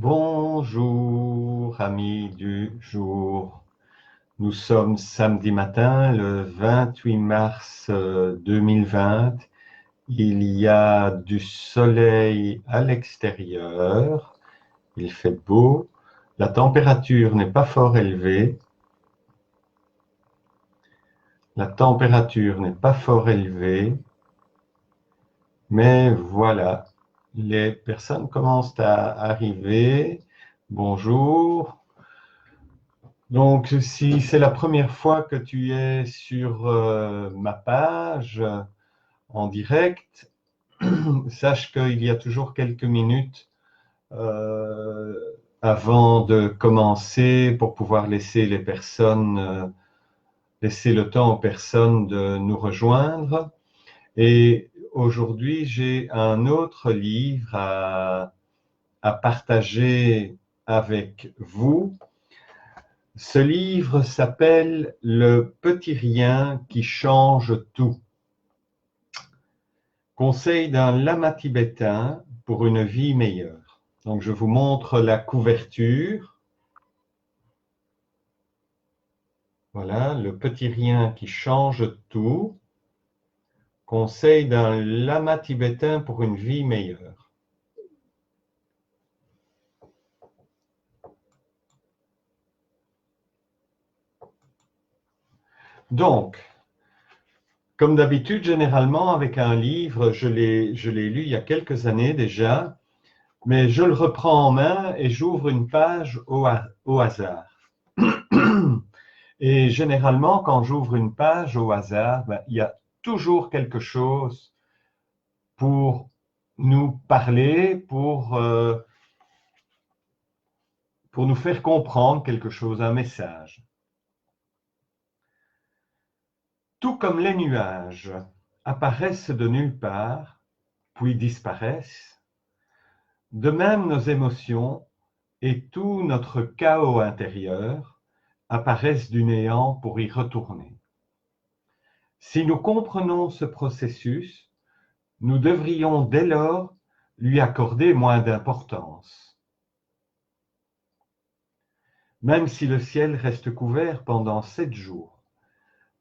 Bonjour, amis du jour. Nous sommes samedi matin, le 28 mars 2020. Il y a du soleil à l'extérieur. Il fait beau. La température n'est pas fort élevée. La température n'est pas fort élevée. Mais voilà, les personnes commencent à arriver. Bonjour. Donc, si c'est la première fois que tu es sur ma page en direct, sache qu'il y a toujours quelques minutes euh, avant de commencer pour pouvoir laisser les personnes, laisser le temps aux personnes de nous rejoindre. Et aujourd'hui, j'ai un autre livre à partager avec vous. Ce livre s'appelle Le petit rien qui change tout. Conseil d'un lama tibétain pour une vie meilleure. Donc, je vous montre la couverture. Voilà, le petit rien qui change tout. Conseil d'un lama tibétain pour une vie meilleure. Donc, comme d'habitude, généralement, avec un livre, je l'ai lu il y a quelques années déjà, mais je le reprends en main et j'ouvre une page au hasard. Et généralement, quand j'ouvre une page au hasard, il y a toujours quelque chose pour nous parler, pour nous faire comprendre quelque chose, un message. Tout comme les nuages apparaissent de nulle part, puis disparaissent, de même nos émotions et tout notre chaos intérieur apparaissent du néant pour y retourner. Si nous comprenons ce processus, nous devrions dès lors lui accorder moins d'importance. Même si le ciel reste couvert pendant 7 jours,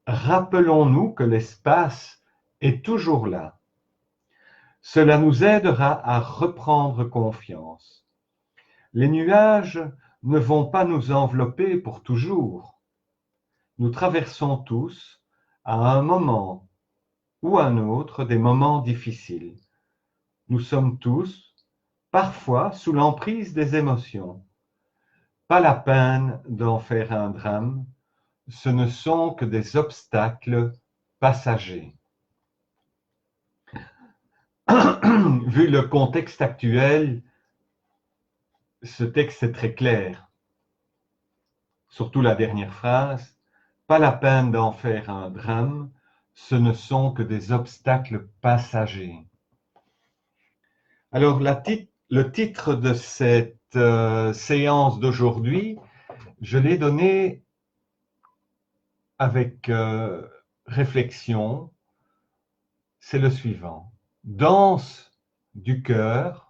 rappelons-nous que l'espace est toujours là. Cela nous aidera à reprendre confiance. Les nuages ne vont pas nous envelopper pour toujours. Nous traversons tous, à un moment ou un autre, des moments difficiles. Nous sommes tous, parfois, sous l'emprise des émotions. Pas la peine d'en faire un drame, ce ne sont que des obstacles passagers. Vu le contexte actuel, ce texte est très clair. Surtout la dernière phrase, pas la peine d'en faire un drame, ce ne sont que des obstacles passagers. Alors, le titre de cette séance d'aujourd'hui, je l'ai donné avec réflexion, c'est le suivant. Danse du cœur,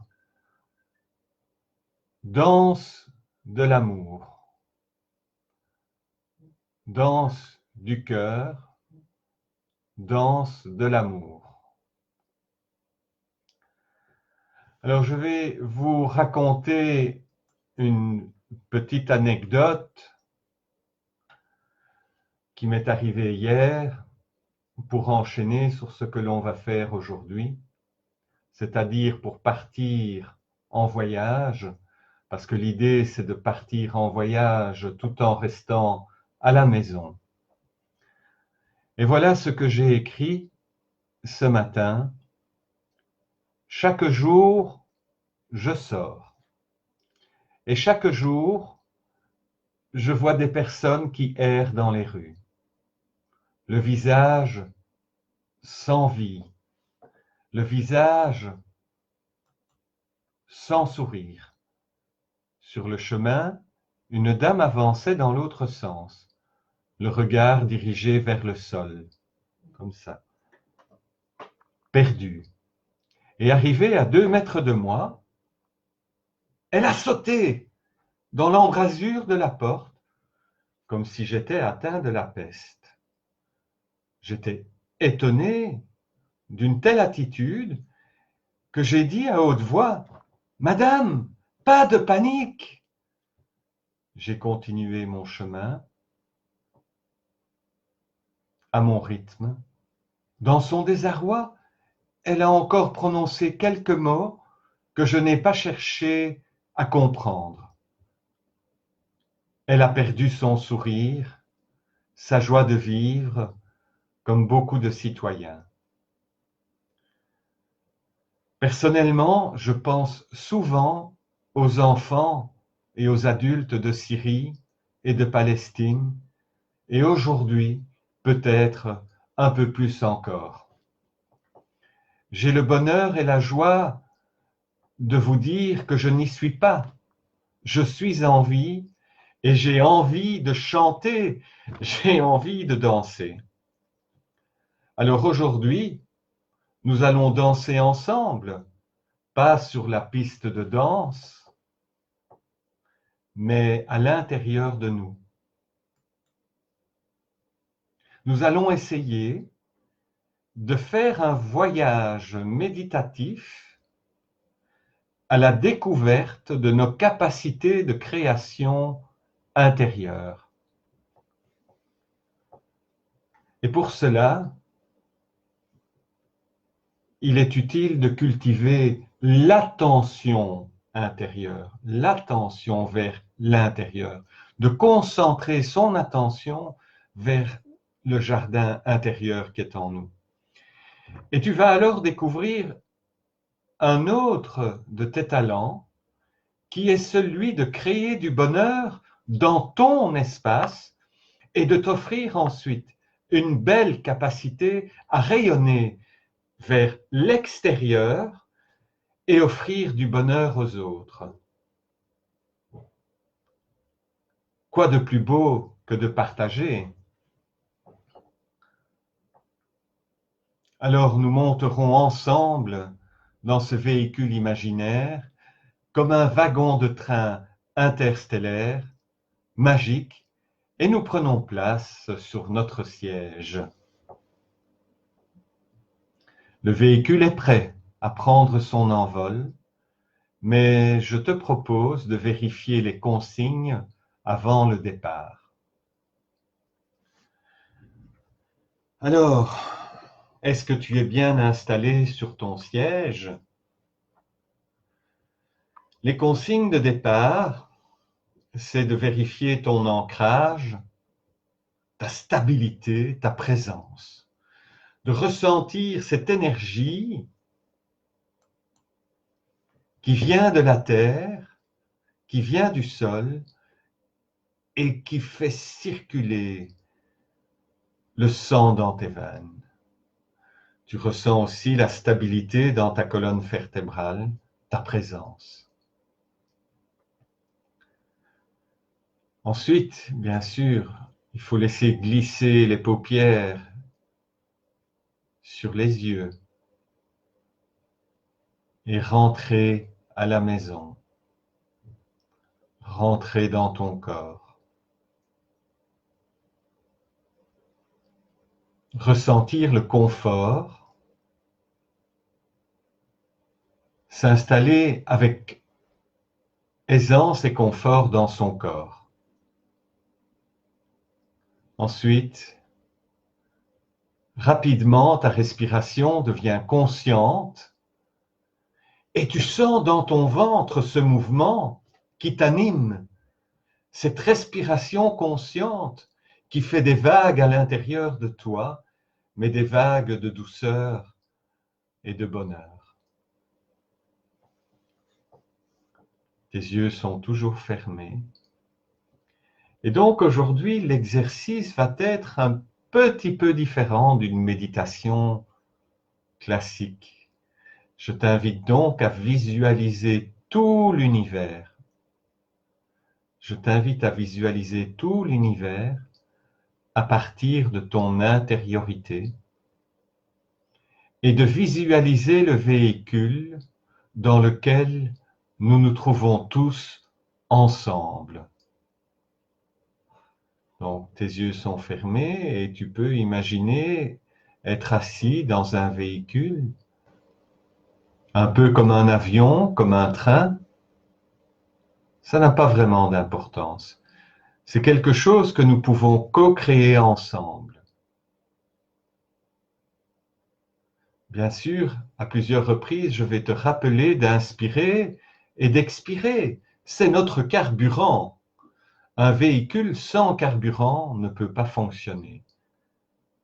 danse de l'amour. Danse du cœur, danse de l'amour. Alors, je vais vous raconter une petite anecdote qui m'est arrivée hier pour enchaîner sur ce que l'on va faire aujourd'hui, c'est-à-dire pour partir en voyage, parce que l'idée c'est de partir en voyage tout en restant à la maison. Et voilà ce que j'ai écrit ce matin. Chaque jour, je sors. Et chaque jour, je vois des personnes qui errent dans les rues. Le visage sans vie, le visage sans sourire. Sur le chemin, une dame avançait dans l'autre sens, le regard dirigé vers le sol, comme ça, perdue. Et arrivée à 2 mètres de moi, Elle a sauté dans l'embrasure de la porte comme si j'étais atteint de la peste. J'étais étonné d'une telle attitude que j'ai dit à haute voix, « Madame, pas de panique !» J'ai continué mon chemin à mon rythme. Dans son désarroi, elle a encore prononcé quelques mots que je n'ai pas cherché à comprendre. Elle a perdu son sourire, sa joie de vivre, comme beaucoup de citoyens. Personnellement, je pense souvent aux enfants et aux adultes de Syrie et de Palestine, et aujourd'hui, peut-être un peu plus encore. J'ai le bonheur et la joie de vous dire que je n'y suis pas. Je suis en vie et j'ai envie de chanter, j'ai envie de danser. Alors aujourd'hui, nous allons danser ensemble, pas sur la piste de danse, mais à l'intérieur de nous. Nous allons essayer de faire un voyage méditatif à la découverte de nos capacités de création intérieure. Et pour cela, il est utile de cultiver l'attention intérieure, l'attention vers l'intérieur, de concentrer son attention vers le jardin intérieur qui est en nous. Et tu vas alors découvrir un autre de tes talents qui est celui de créer du bonheur dans ton espace et de t'offrir ensuite une belle capacité à rayonner vers l'extérieur et offrir du bonheur aux autres. Quoi de plus beau que de partager? Alors nous monterons ensemble dans ce véhicule imaginaire comme un wagon de train interstellaire, magique, et nous prenons place sur notre siège. Le véhicule est prêt à prendre son envol, mais je te propose de vérifier les consignes avant le départ. Alors, est-ce que tu es bien installé sur ton siège? Les consignes de départ, c'est de vérifier ton ancrage, ta stabilité, ta présence, de ressentir cette énergie qui vient de la terre, qui vient du sol et qui fait circuler le sang dans tes veines. Tu ressens aussi la stabilité dans ta colonne vertébrale, ta présence. Ensuite, bien sûr, il faut laisser glisser les paupières sur les yeux et rentrer à la maison, rentrer dans ton corps. Ressentir le confort, s'installer avec aisance et confort dans son corps. Ensuite, rapidement, ta respiration devient consciente et tu sens dans ton ventre ce mouvement qui t'anime, cette respiration consciente qui fait des vagues à l'intérieur de toi, mais des vagues de douceur et de bonheur. Tes yeux sont toujours fermés. Et donc aujourd'hui, l'exercice va être un petit peu différent d'une méditation classique. Je t'invite donc à visualiser tout l'univers. Je t'invite à visualiser tout l'univers à partir de ton intériorité et de visualiser le véhicule dans lequel nous nous trouvons tous ensemble. Donc, tes yeux sont fermés et tu peux imaginer être assis dans un véhicule, un peu comme un avion, comme un train. Ça n'a pas vraiment d'importance. C'est quelque chose que nous pouvons co-créer ensemble. Bien sûr, à plusieurs reprises, je vais te rappeler d'inspirer et d'expirer. C'est notre carburant. Un véhicule sans carburant ne peut pas fonctionner.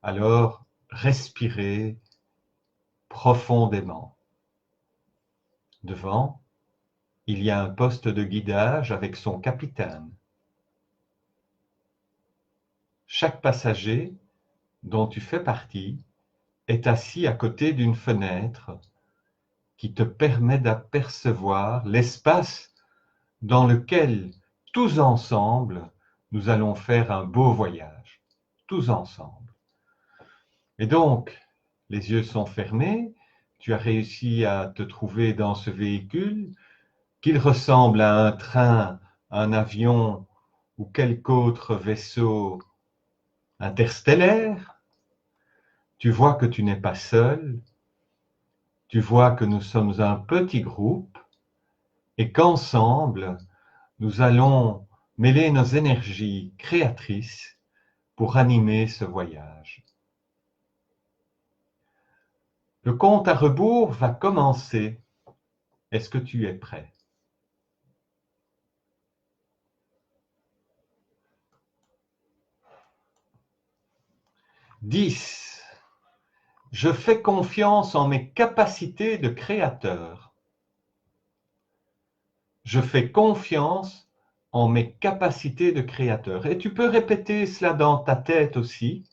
Alors, respirez profondément. Devant, il y a un poste de guidage avec son capitaine. Chaque passager dont tu fais partie est assis à côté d'une fenêtre qui te permet d'apercevoir l'espace dans lequel, tous ensemble, nous allons faire un beau voyage. Tous ensemble. Et donc, les yeux sont fermés, tu as réussi à te trouver dans ce véhicule, qu'il ressemble à un train, un avion ou quelque autre vaisseau interstellaire. Tu vois que tu n'es pas seul, tu vois que nous sommes un petit groupe et qu'ensemble, nous allons mêler nos énergies créatrices pour animer ce voyage. Le compte à rebours va commencer. Est-ce que tu es prêt? 10. Je fais confiance en mes capacités de créateur. Je fais confiance en mes capacités de créateur. Et tu peux répéter cela dans ta tête aussi.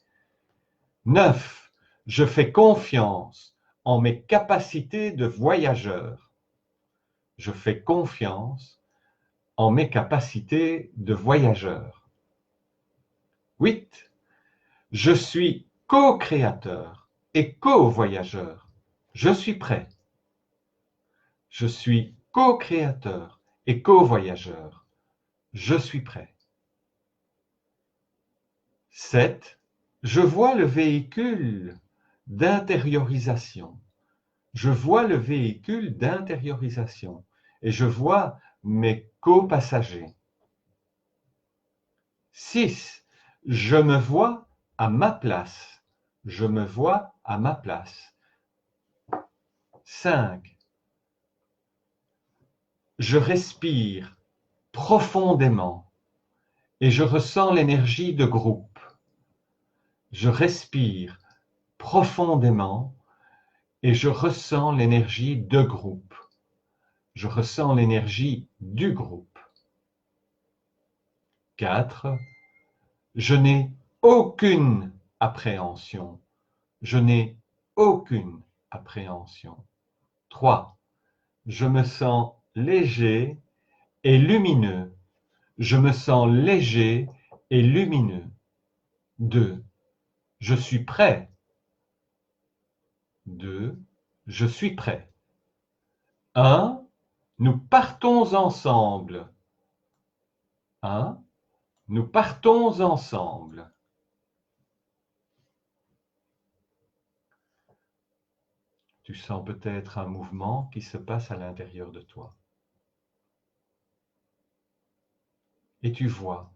9. Je fais confiance en mes capacités de voyageur. Je fais confiance en mes capacités de voyageur. 8. Je suis co-créateur et co-voyageur. Je suis prêt. Je suis co-créateur et co-voyageur. Je suis prêt. 7. Je vois le véhicule d'intériorisation. Je vois le véhicule d'intériorisation et je vois mes copassagers. 6. Je me vois à ma place. Je me vois à ma place. 5. Je respire profondément et je ressens l'énergie de groupe. Je respire profondément et je ressens l'énergie de groupe. Je ressens l'énergie du groupe. 4. Je n'ai aucune appréhension. Je n'ai aucune appréhension. 3. Je me sens léger et lumineux. Je me sens léger et lumineux. 2. Je suis prêt. 2. Je suis prêt. 1. Nous partons ensemble. 1. Nous partons ensemble. Tu sens peut-être un mouvement qui se passe à l'intérieur de toi. Et tu vois,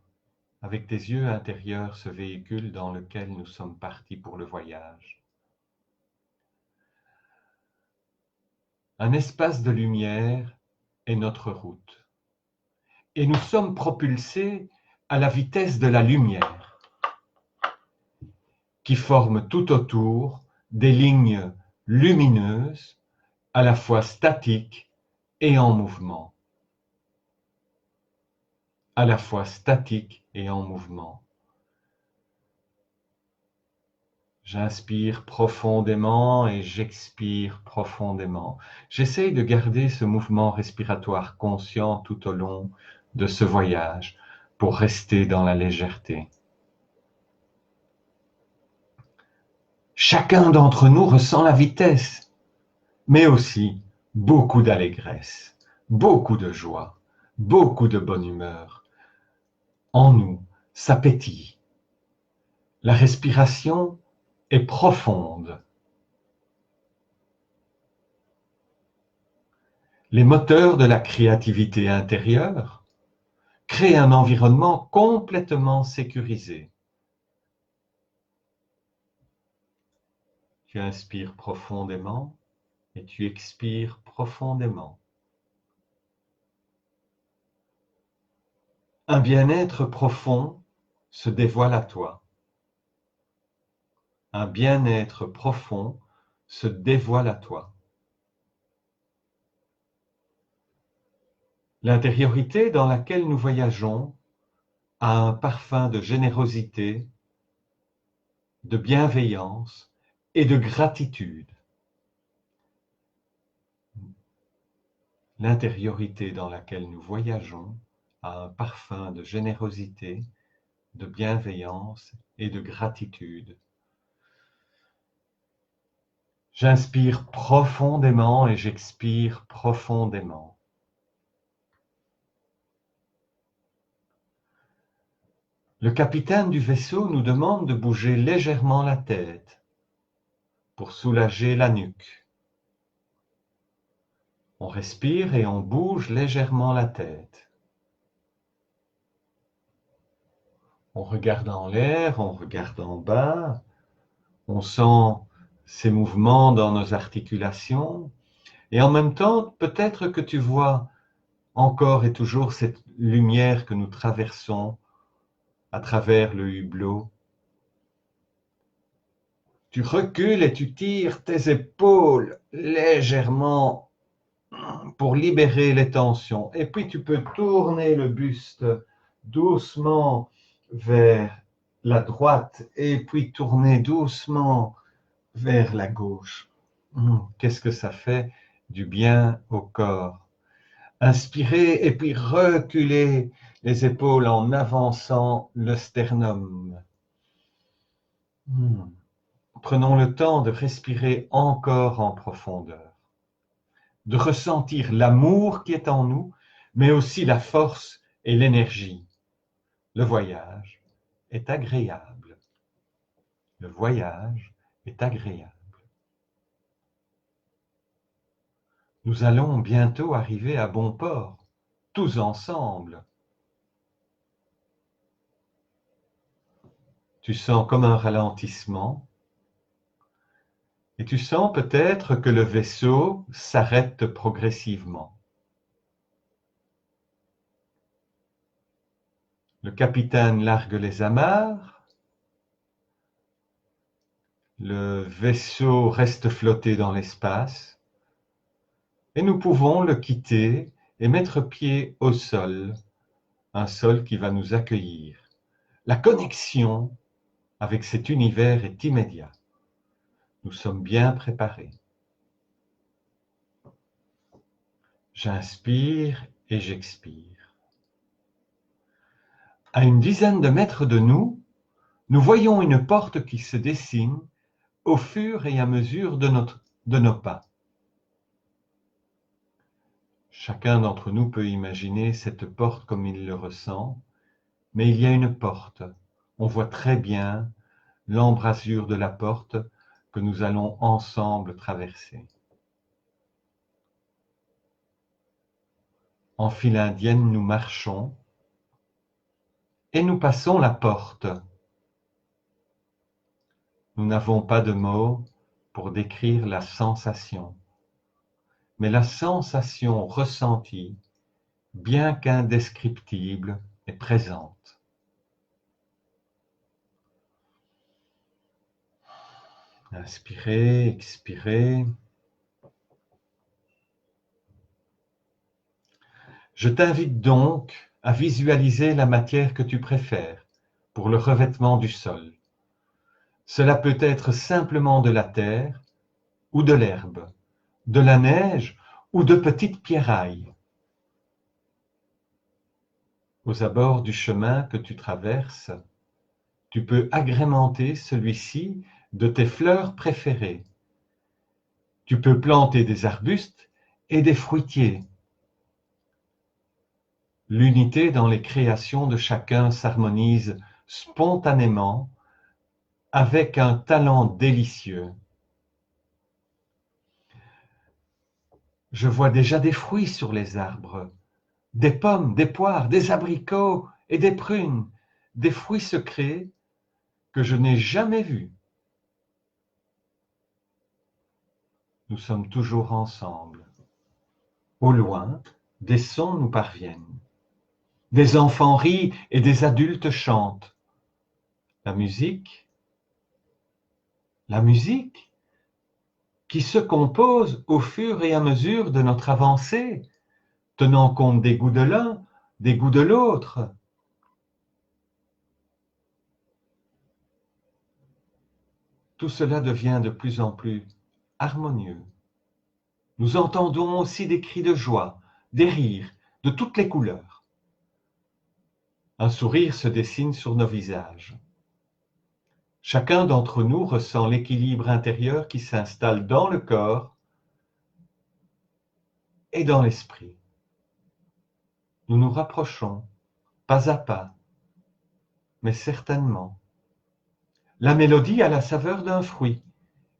avec tes yeux intérieurs, ce véhicule dans lequel nous sommes partis pour le voyage. Un espace de lumière est notre route. Et nous sommes propulsés à la vitesse de la lumière, qui forme tout autour des lignes lumineuses, à la fois statiques et en mouvement. À la fois statiques et en mouvement. J'inspire profondément et j'expire profondément. J'essaye de garder ce mouvement respiratoire conscient tout au long de ce voyage pour rester dans la légèreté. Chacun d'entre nous ressent la vitesse, mais aussi beaucoup d'allégresse, beaucoup de joie, beaucoup de bonne humeur. En nous, ça pétille. La respiration est profonde. Les moteurs de la créativité intérieure créent un environnement complètement sécurisé. Tu inspires profondément et tu expires profondément. Un bien-être profond se dévoile à toi. Un bien-être profond se dévoile à toi. L'intériorité dans laquelle nous voyageons a un parfum de générosité, de bienveillance et de gratitude. L'intériorité dans laquelle nous voyageons a un parfum de générosité, de bienveillance et de gratitude. J'inspire profondément et j'expire profondément. Le capitaine du vaisseau nous demande de bouger légèrement la tête pour soulager la nuque. On respire et on bouge légèrement la tête. On regarde en l'air, on regarde en bas, on sent ces mouvements dans nos articulations et en même temps, peut-être que tu vois encore et toujours cette lumière que nous traversons à travers le hublot. Tu recules et tu tires tes épaules légèrement pour libérer les tensions. Et puis tu peux tourner le buste doucement vers la droite et puis tourner doucement vers la gauche. Qu'est-ce que ça fait du bien au corps. Inspirez et puis reculez les épaules en avançant le sternum. Prenons le temps de respirer encore en profondeur, de ressentir l'amour qui est en nous, mais aussi la force et l'énergie. Le voyage est agréable. Le voyage est agréable. Nous allons bientôt arriver à bon port, tous ensemble. Tu sens comme un ralentissement et tu sens peut-être que le vaisseau s'arrête progressivement. Le capitaine largue les amarres, le vaisseau reste flotté dans l'espace et nous pouvons le quitter et mettre pied au sol, un sol qui va nous accueillir. La connexion avec cet univers est immédiate. Nous sommes bien préparés. J'inspire et j'expire. À une dizaine de mètres de nous, nous voyons une porte qui se dessine au fur et à mesure de nos pas. Chacun d'entre nous peut imaginer cette porte comme il le ressent, mais il y a une porte. On voit très bien l'embrasure de la porte que nous allons ensemble traverser. En file indienne, nous marchons et nous passons la porte. Nous n'avons pas de mots pour décrire la sensation, mais la sensation ressentie, bien qu'indescriptible, est présente. Inspirez, expirez. Je t'invite donc à visualiser la matière que tu préfères pour le revêtement du sol. Cela peut être simplement de la terre ou de l'herbe, de la neige ou de petites pierrailles. Aux abords du chemin que tu traverses, tu peux agrémenter celui-ci de tes fleurs préférées. Tu peux planter des arbustes et des fruitiers. L'unité dans les créations de chacun s'harmonise spontanément avec un talent délicieux. Je vois déjà des fruits sur les arbres, des pommes, des poires, des abricots et des prunes, des fruits secrets que je n'ai jamais vus. Nous sommes toujours ensemble. Au loin, des sons nous parviennent. Des enfants rient et des adultes chantent. La musique qui se compose au fur et à mesure de notre avancée, tenant compte des goûts de l'un, des goûts de l'autre. Tout cela devient de plus en plus harmonieux. Nous entendons aussi des cris de joie, des rires, de toutes les couleurs. Un sourire se dessine sur nos visages. Chacun d'entre nous ressent l'équilibre intérieur qui s'installe dans le corps et dans l'esprit. Nous nous rapprochons, pas à pas, mais certainement. La mélodie a la saveur d'un fruit,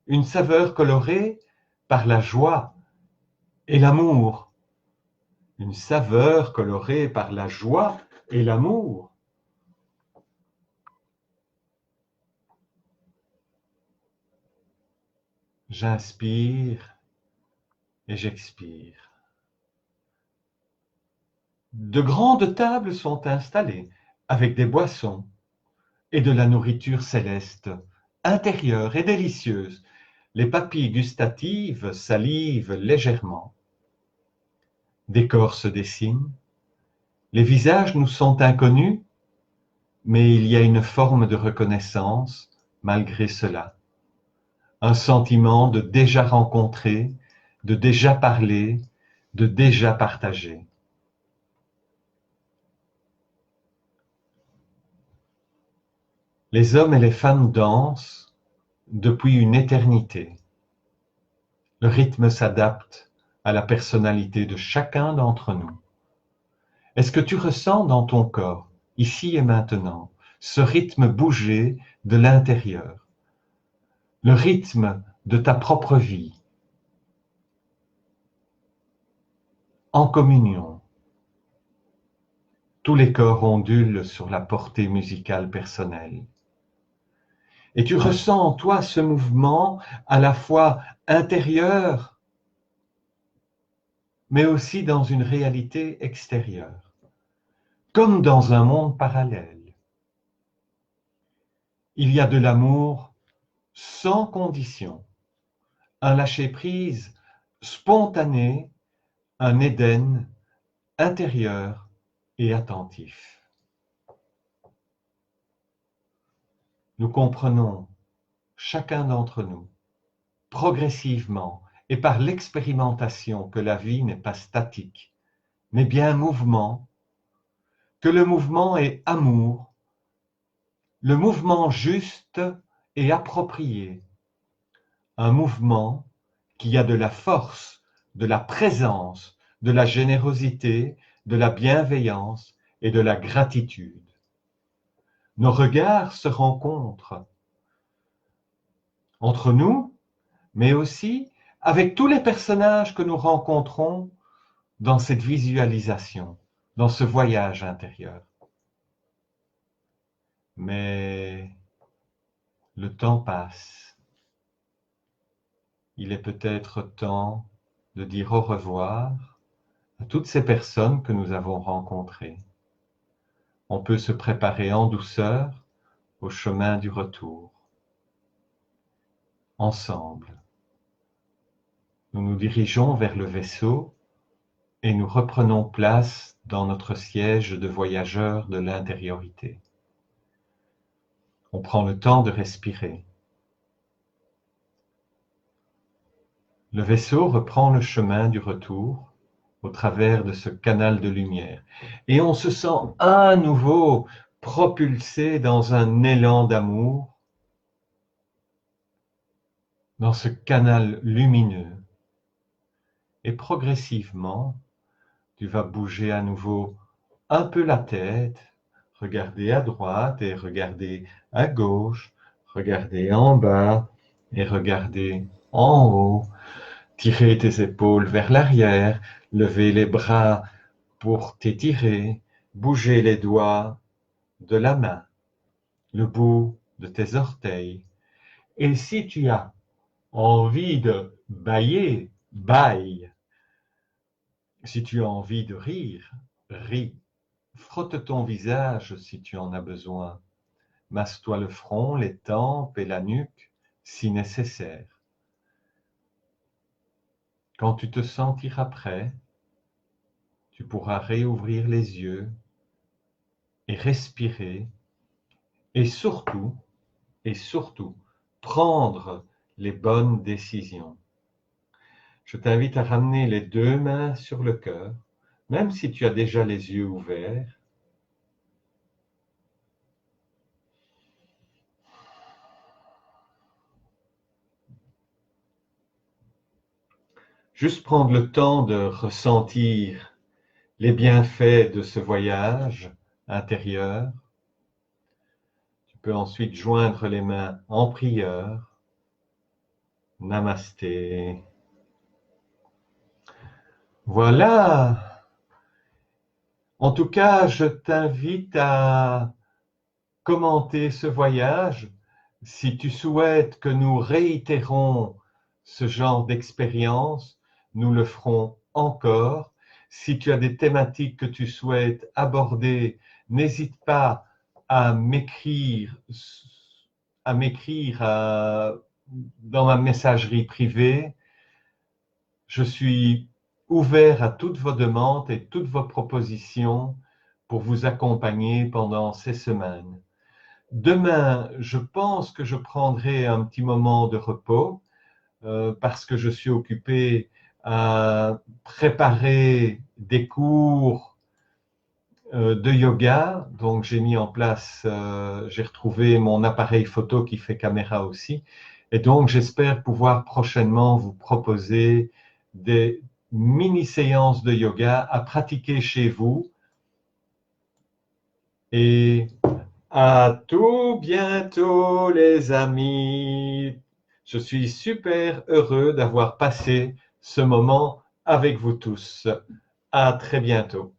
une saveur colorée par la joie et l'amour. Une saveur colorée par la joie et l'amour. J'inspire et j'expire. De grandes tables sont installées avec des boissons et de la nourriture céleste, intérieure et délicieuse. Les papilles gustatives salivent légèrement. Des corps se dessinent. Les visages nous sont inconnus, mais il y a une forme de reconnaissance malgré cela. Un sentiment de déjà rencontré, de déjà parlé, de déjà partagé. Les hommes et les femmes dansent depuis une éternité. Le rythme s'adapte à la personnalité de chacun d'entre nous. Est-ce que tu ressens dans ton corps, ici et maintenant, ce rythme bouger de l'intérieur, le rythme de ta propre vie, en communion? Tous les corps ondulent sur la portée musicale personnelle. Et tu ressens en toi ce mouvement à la fois intérieur, mais aussi dans une réalité extérieure, comme dans un monde parallèle. Il y a de l'amour sans condition, un lâcher-prise spontané, un Éden intérieur et attentif. Nous comprenons, chacun d'entre nous, progressivement et par l'expérimentation, que la vie n'est pas statique, mais bien mouvement, que le mouvement est amour, le mouvement juste et approprié, un mouvement qui a de la force, de la présence, de la générosité, de la bienveillance et de la gratitude. Nos regards se rencontrent entre nous, mais aussi avec tous les personnages que nous rencontrons dans cette visualisation, dans ce voyage intérieur. Mais le temps passe. Il est peut-être temps de dire au revoir à toutes ces personnes que nous avons rencontrées. On peut se préparer en douceur au chemin du retour. Ensemble, nous nous dirigeons vers le vaisseau et nous reprenons place dans notre siège de voyageurs de l'intériorité. On prend le temps de respirer. Le vaisseau reprend le chemin du retour au travers de ce canal de lumière et on se sent à nouveau propulsé dans un élan d'amour, dans ce canal lumineux. Et progressivement, tu vas bouger à nouveau un peu la tête, regardez à droite et regardez à gauche, regardez en bas et regardez en haut. Tirez tes épaules vers l'arrière, levez les bras pour t'étirer, bougez les doigts de la main, le bout de tes orteils. Et si tu as envie de bâiller, bâille. Si tu as envie de rire, ris. Frotte ton visage si tu en as besoin. Masse-toi le front, les tempes et la nuque si nécessaire. Quand tu te sentiras prêt, tu pourras réouvrir les yeux et respirer et surtout, prendre les bonnes décisions. Je t'invite à ramener les deux mains sur le cœur, même si tu as déjà les yeux ouverts. Juste prendre le temps de ressentir les bienfaits de ce voyage intérieur. Tu peux ensuite joindre les mains en prière. Namasté. Voilà. En tout cas, je t'invite à commenter ce voyage. Si tu souhaites que nous réitérons ce genre d'expérience, nous le ferons encore. Si tu as des thématiques que tu souhaites aborder, n'hésite pas à m'écrire dans ma messagerie privée. Je suis ouvert à toutes vos demandes et toutes vos propositions pour vous accompagner pendant ces semaines. Demain, je pense que je prendrai un petit moment de repos parce que je suis occupé à préparer des cours de yoga. Donc, j'ai mis en place, j'ai retrouvé mon appareil photo qui fait caméra aussi. Et donc, j'espère pouvoir prochainement vous proposer des mini-séances de yoga à pratiquer chez vous. Et à tout bientôt, les amis. Je suis super heureux d'avoir passé ce moment avec vous tous. À très bientôt.